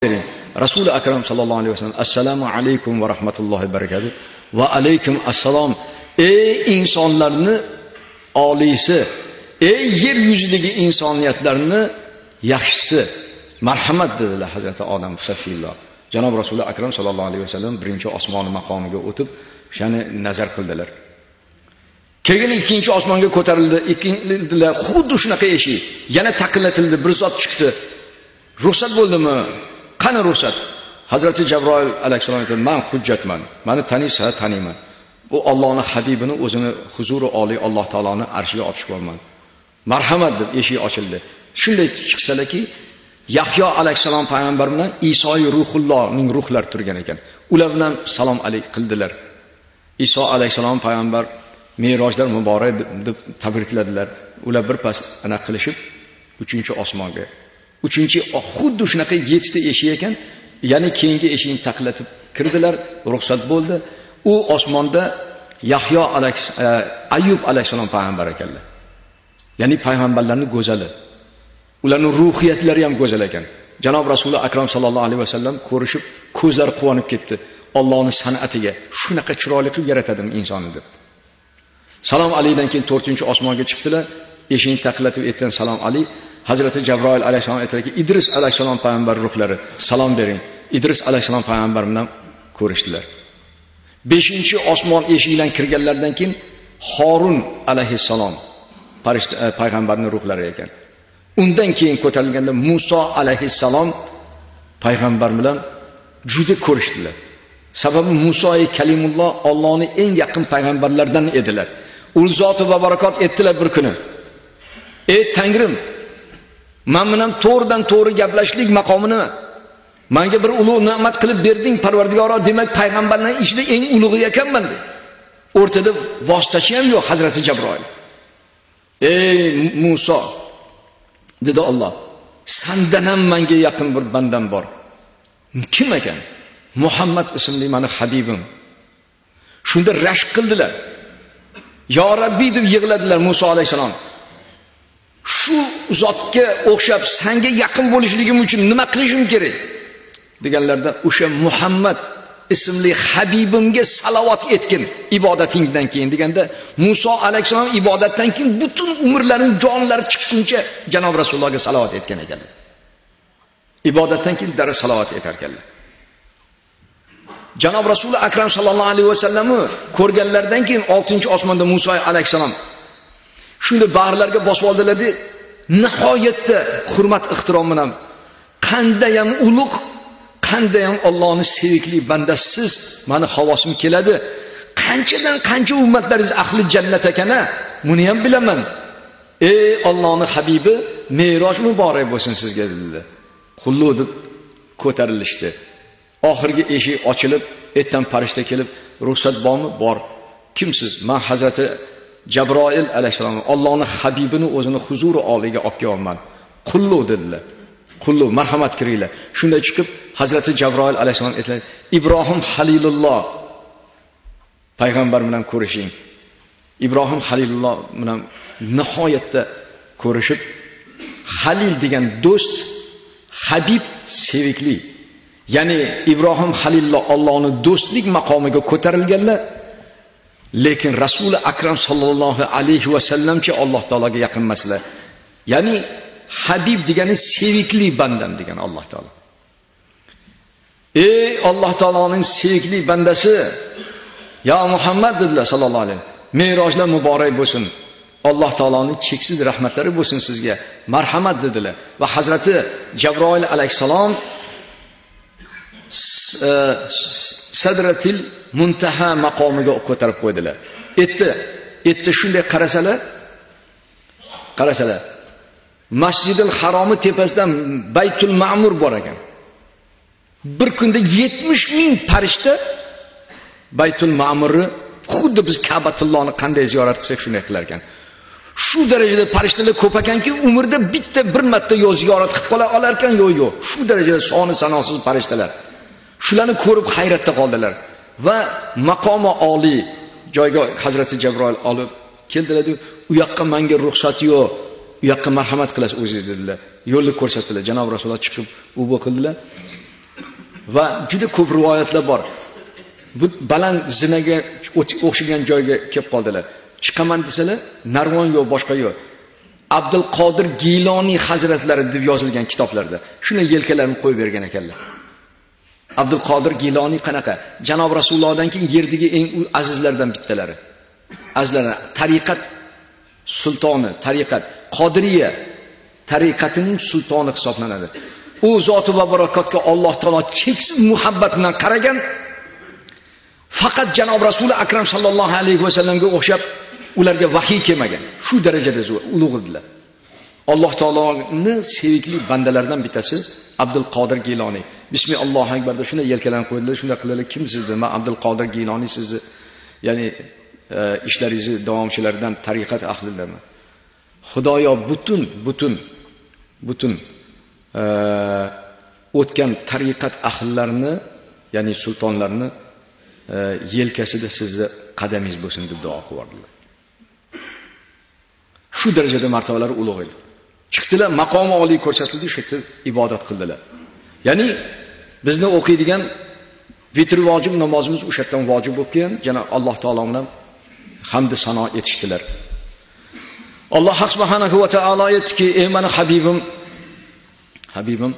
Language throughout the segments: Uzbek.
Rasuli akram sallallohu alayhi vasallam assalomu alaykum va rahmatullohi va barakatuh va alaykum assalom. Ey insonlarni oliysi, ey yer yuzidagi insoniyatlarni yaxshisi, marhamat dedilar Hazrati Odam safiyulloh. Janob Rasuli akram sallallohu alayhi vasallam birinchi osmon maqomiga o'tib, shuni nazar qildilar. Keyin ikkinchi osmonga ko'tarildi, ikkinchilar xuddi shunaqa eshik, yana taqillatildi, bir zot chiqdi. Ruxsat bo'ldimi? Qani ruxsat? Hazrati Jabroil alayhisalom aytdi: "Men hujjatman. Meni taniysiz, ha, taniyman. Bu Allohning habibini o'zini huzuri oliy Alloh taoloning arshiga otishib olman. Marhamat" deb eshik ochildi. Shunday chiqsalarki, Yahyo alayhisalom payg'ambar bilan Iso ruhullohning ruhlari turgan ekan. Ular bilan salom alayk qildilar. Iso alayhisalom payg'ambar Merojlar muborak deb tabrikladilar. Ular bir pas ana qilishib 3-osmonga. 3-xuddi shunaqa 7 ta eshik ekan, ya'ni keyingi eshikni taqlatib kirdilar, ruxsat bo'ldi. U osmonda Yahyo Ayyub alayhisalom payg'ambar ekanlar. Ya'ni payg'ambarlarning go'zali. Ularning ruhiyatlari ham go'zal ekan. Janob Rasuli akram sallallohu alayhi vasallam ko'rishib, ko'zlari quvonib ketdi. Allohning san'atiga shunaqa chiroyli qilib yaratadim insonni deb. Salom alaydan keyin 4-osmonga chiqdilar. Eshikni taqlatib aytgan salom alayh. Hazrati Jabroil alayhisalom aytdilarki, Idris alayhisalom payg'ambar ruhlari salom bering. Idris alayhisalom payg'ambar bilan ko'rishdilar. 5-osmon eshigidan kirganlardan keyin Horun alayhisalom farishta payg'ambarning ruhlari ekan. Undan keyin ko'tarilganda Musa alayhisalom payg'ambar bilan juda ko'rishdilar. Sababi Musa kalimulloh Allohning eng yaqin payg'ambarlaridan edilar. Ul zoti va barakot etdilar bir kuni. Ey Tangrim, men bilan to'g'ridan to'g'ri gaplashlik maqomini menga bir ulug' ne'mat qilib berding, Parvardigoro, demak payg'ambarning ichida eng ulug'i ekanman dedi. O'rtada vositachi ham yo'q Hazrati Jabroil. Ey Musa, dedi Alloh, sendan ham menga yaqin bir bandam bor. Kim ekan? Muhammad ismli meni habibim. Shunda rashk qildilar. Yo Rabbi deb yig'ladilar Musa alayhisalom. Shu zotga o'xshab senga yaqin bo'lishligim uchun nima qilishim kerak? Deganlarda o'sha Muhammad ismli habibimga salovat etgin ibodatingdan keyin deganda Musa alayhisalom ibodatdan keyin butun umrlarining jonlari chiqquncha Janob Rasulullohga salovat etgan ekanlar. Ibodatdan keyin dara salovat etar ekanlar. Janob Rasuli akram sallallohu alayhi vasallamni ko'rganlardan keyin 6-osmonda Musa alayhisalom shunda bag'rlarga bosib oldilar-da, nihoyatda hurmat ehtirom bilan qanday ham ulug', qanday ham Allohning sevikli bandasiz meni havosim keladi. Qanchadan qancha ummatlaringiz ahli jannat ekana, buni ham bilaman. Ey Allohning habibi, Meroj muborak bo'lsin sizga dedilar. Qulluq deb ko'tarilishdi. Oxirgi eshik ochilib, etdan farishta kelib, ruxsat bormi? Bor. Kimsiz? Men Hazrati Jabroil alayhisalom, Allohning habibini o'zini huzuri oliga olib kelman. Qulluq dedilar. Qulluq, marhamat kiringlar. Shunda chiqib Hazrati Jabroil alayhisalom aytdilar: "Ibrohim Halilulloh payg'ambar bilan ko'rishing." Ibrohim Halilulloh bilan nihoyatda ko'rishib, Halil degan do'st, habib sevikli. Ya'ni Ibrohim Halilulloh Allohning do'stlik maqomiga ko'tarilganlar. Lekin Rasuli akram sallallohu alayhi vasallamcha Alloh taologa yaqin emaslar. Ya'ni habib degani sevikli bandam degan Alloh taolo. Ey Alloh taoloning sevikli bandasi, ya Muhammad dedilar sallallohu alayhi. Merojlar muborak bo'lsin. Alloh taoloning cheksiz rahmatlari bo'lsin sizga. Marhamat dedilar va Hazrati Jabroil alayhisalom Sadratil Muntaha maqomiga ko'tarib qo'ydilar. Etti shunday qarasalar. Masjidil Haromi tepasidan Baytul Ma'mur bor ekan. Bir kunda 70,000 farishta Baytul Ma'murni xuddi biz Ka'batullohni qanday ziyorat qilsak shunday qilar ekan. Shu darajada farishtalar ko'p ekanki, umrda bitta bir marta yo ziyorat qilib qola olar ekan, yo'q. Shu darajada soni sanoqsiz farishtalar. Shularni ko'rib hayratda qoldilar va maqomi oliy joyga Hazrati Jabroil olib keldilar. U yoqqa menga ruxsat yo'q. U yoqqa marhamat qilasiz o'zingiz dedilar. Yo'lni ko'rsatdilar. Janob Rasululloh chiqib u qildilar. va juda ko'p rivoyatlar bor. Bu baland zinaga o'xshagan joyga kelib qoldilar. Chiqaman desalar, narvon yo'q, boshqa yo'q. Abdul Qodir Giloniy hazratlari deb yozilgan kitoblarda shuni yelkalarini qo'yib bergan ekanlar. Abdul Qodir Giloniy qanaqa? Janob Rasulullohdan keyin yerdagi eng azizlardan bittalari. Azizlar tariqat sultoni, tariqat Qodiriya tariqatining sultoni hisoblanadi. U zoti va barakotga Alloh taolo cheksiz muhabbat bilan qaragan. Faqat janob Rasul akram sallallohu alayhi va sallamga o'xshab ularga vahiy kelmagan. Shu darajada ulug' edilar. Alloh taoloning sevimli bandalaridan bittasi Abdul Qodir Giloniy. Bismillohu akbarda shuna yelkalarni qo'ydilar, shunda qildilar. Kim sizni? Men Abdul Qodir Giloniy sizni, ya'ni ishlaringizni davomchilaridan tariqat ahlilarman. Xudoyo butun o'tgan tariqat ahllarini, ya'ni sultonlarni yelkasida sizni qadamingiz bo'lsin deb duo qildilar. Shu darajada martabalari ulug' edi. Chiqdilar, maqomi oliy ko'rsatildi, shu yerda ibodat qildilar. Ya'ni bizni o'qiydigan vitr vojib namozimiz o'sha yerdan vojib bo'lib kelgan, janob Alloh taolo bilan hamd sano etishdilar. Alloh subhanahu va taolo aytdiki: "Ey meni Habibim,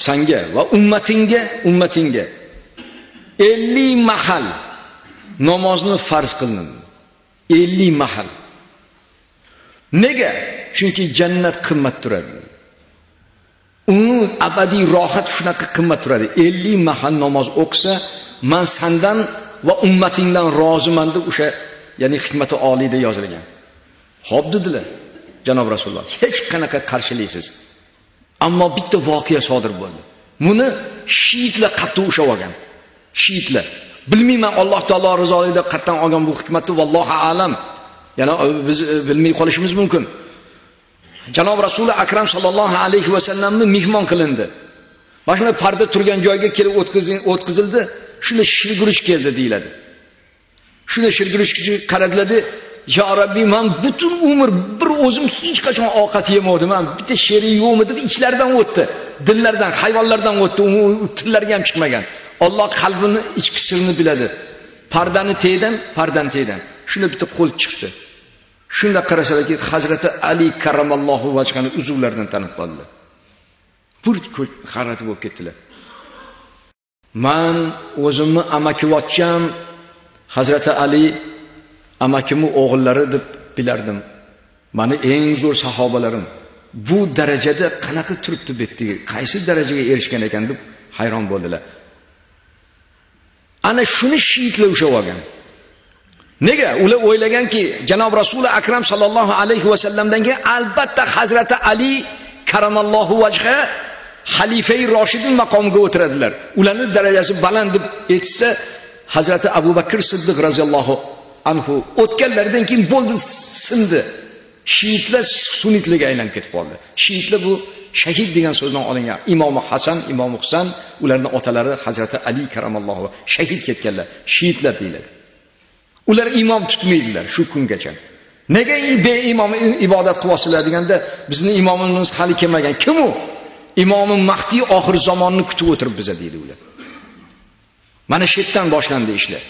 senga va ummatingga 50 mahal namozni farz qildim. 50 mahal. Nega? Chunki jannat qimmat turadi. Uni abadiy rohat shunaqa qimmat turadi. 50 mahal namoz o'qisa, men sendan va ummatingdan roziman deb o'sha, ya'ni hikmati oliyda yozilgan. Xo'p dedilar. Janob Rasululloh, hech qanaqa qarshiliksiz. Ammo bitta voqea sodir bo'ldi. Buni shiitlar qattiq ushlab olgan. Shiitlar. Bilmayman, Alloh taolo rizoligida qattan olgan bu hikmatni, vallohu alam. Yana biz bilmay qolishimiz mumkin. Janob Rasul akram sallallohu alayhi va sallamni mehmon qilindi. Mana parda turgan joyga kelib o'tkazildi. Shunda shirgurish keldi deyiladi. Shunda shirgurishchi qaradiladi. Ya Rabbi, men butun umr bir o'zim hech qachon ovqat yemadim. Men bitta sheri yo'qmi deb ichlaridan o'tdi. Dillardan, hayvonlardan o'tdi. U tillariga ham chiqmagan. Alloh qalbini ichki sirini biladi. Pardani teydan. Shunda bitta qo'l chiqdi. Shunda qarasalarki, Hazrati Ali karramallohu vajhani uzuvlaridan tanib qoldilar. Pur g'arat bo'lib ketdilar. Men o'zimni amakivochcham Hazrati Ali amakimni o'g'illari deb bilardim. Meni eng zo'r sahobalarim bu darajada qanaqa turibdi betdagi, qaysi darajaga erishgan ekan deb hayron bo'ldilar. Ana shuni shiitlar ushlab olgan. Nega? Ular o'ylaganki, janob Rasul akram sallallohu alayhi va sallamdan keyin albatta Hazrati Ali karamallohu vajha xalifai Roshidin maqomiga o'tiradilar. Ularning darajasi baland deb aytsa, Hazrati Abu Bakr Siddiq roziyallohu anhu o'tganlardan keyin bo'ldi, sindi. Shiitlar sunnitlarga aylanib ketib qoldi. Shiitlar bu shahid degan so'zdan olingan. Imom Hasan, Imom Husayn, ularning otalari Hazrati Ali karamallohu shahid ketganlar. Shiitlar deyiladi. Ular imom tutmaydilar shu kungacha. Nega beimom ibodat qilyapsizlar deganda, bizning imomimiz hali kelmagan. Kim u? Imomi Mahdi oxir zamonni kutib o'tiribmiz deydi ular. Mana shu yerdan boshlandi ishlar.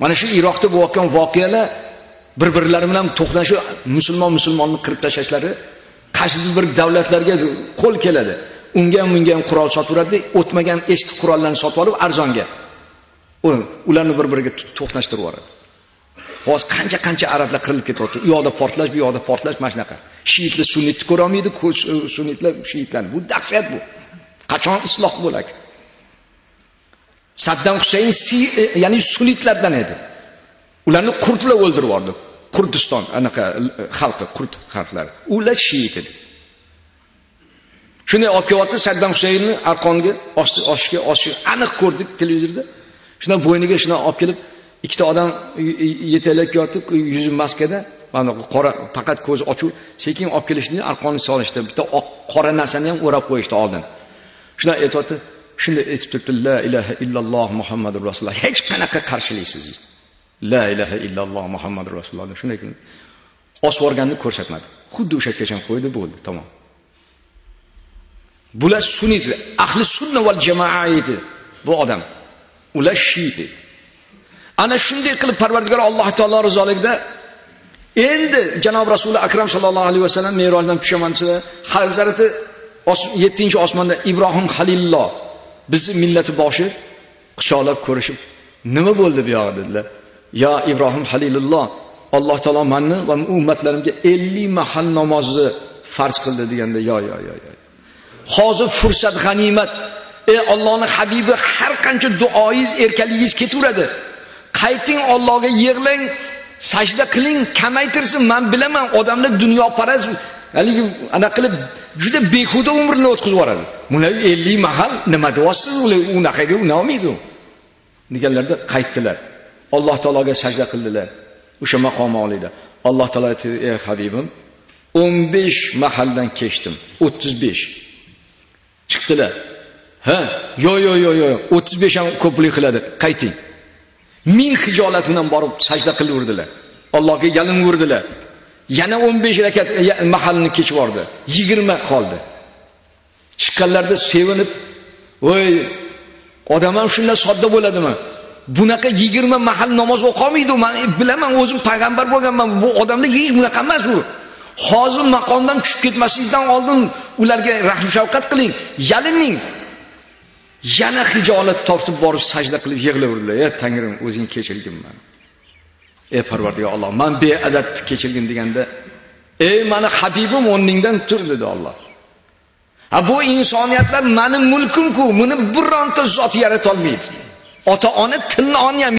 Mana shu Iroqda bo'layotgan voqealar bir-birlari bilan to'qnashib, musulmonni qirib tashlashlari qaysi bir davlatlarga qo'l keladi. Unga ham qurol sotib uradi, o'tmagan eski qurollarni sotib olib arzonga. Ularni bir-biriga to'qnashtirib yuboradi. Hozir qancha arablar qirilib ketyapti. U yoqda portlash, bu yoqda portlash, mana shunaqa. Shiitlar sunnitni ko'ra olmaydi, sunnitlar shiitlarni. Bu dahshat bu. Qachon isloh bo'ladi? Saddam Husayn ya'ni sunnitlardan edi. Ularni kurdlar o'ldirib yubordi. Kurdiston anaqa xalqi, kurd xalqlari. Ular shiit edi. Shunday olib kelyapti Saddam Husaynni arqonga oshga aniq ko'rdik televizorda. Shuna bo'yniga shuna olib kelib ikkita odam yetalak yotib, yuzi maskada, mana qora faqat ko'z ochuv, sekin olib kelishdi, arqonni solishdi. Bitta oq qora narsani ham o'rab qo'yishdi oldin. Shuna aytibdi, shunda aytib turibdi, la ilaha illalloh Muhammadur rasululloh. Hech qanaqa qarshiliksiz. La ilaha illalloh Muhammadur rasululloh. Shunday qilib osvorganni ko'rsatmadi. Xuddi o'sha yergacha qo'ydi, bo'ldi, tamom. Bular sunnit, ahli sunna val jamoa edi bu odam. Ular shiit edi. Ana shunday qilib Parvardigor Alloh taolo rizoligida endi janob Rasul akram sallallohu alayhi vasallam Me'rojdan tushaman desa, Hazrati 7-osmonda Ibrohim Halilulloh bizni millati boshi quchoqlab ko'rishib, nima bo'ldi bu yoqda dedilar. Ya Ibrohim Halilulloh, Alloh taolo menni va ummatlarimga 50 mahal namozni farz qildi deganda, yo. Hozir fursat g'animat. Ey Allohning habibi, har qancha duoingiz, erkaligingiz ketaveradi. Qayting Allohga yig'lang, sajda qiling, kamaytirsin. Men bilaman, odamlar dunyoparast, haligi ana qilib juda behuda umrni o'tkazib yuboradi. Bular 50 mahal nima deyapsiz? Ular unaqaga unamaydi. Deganlarda qaytdilar. Alloh taologa sajda qildilar. O'sha maqom olida. Alloh taolo aytdi: "Ey habibim, 15 mahaldan kechdim. 35." Chiqdilar. Ha, yo. 35 ham ko'plik qiladi. Qayting. 1000 hijolat bilan borib sajda qilaverdilar. Allohga yalinverdilar. Yana 15 rakat mahalni kechib bordi. 20 qoldi. Chiqqanlarda sevinib, "Voy, odam ham shunday sodda bo'ladimi? Bunaqa 20 mahal namoz o'qolmaydi. Men bilaman, o'zim payg'ambar bo'lganman. Bu odamlar hech bunaqa emas u. Hozir maqomdan tushib ketmasingizdan oldin ularga rahm shafqat qiling, yalining." Yana hijolat tortib borib sajda qilib yig'laverdilar. "Ey Tangrim, o'zing kechirgin meni. Ey Parvardigor Alloh, men beadab kechirgin" deganda, "Ey meni habibim, o'rningdan tur" dedi Alloh. Bu insoniyatlar meni mulkim-ku, buni bironta zot yarata olmaydi. Ota-ona tilni ham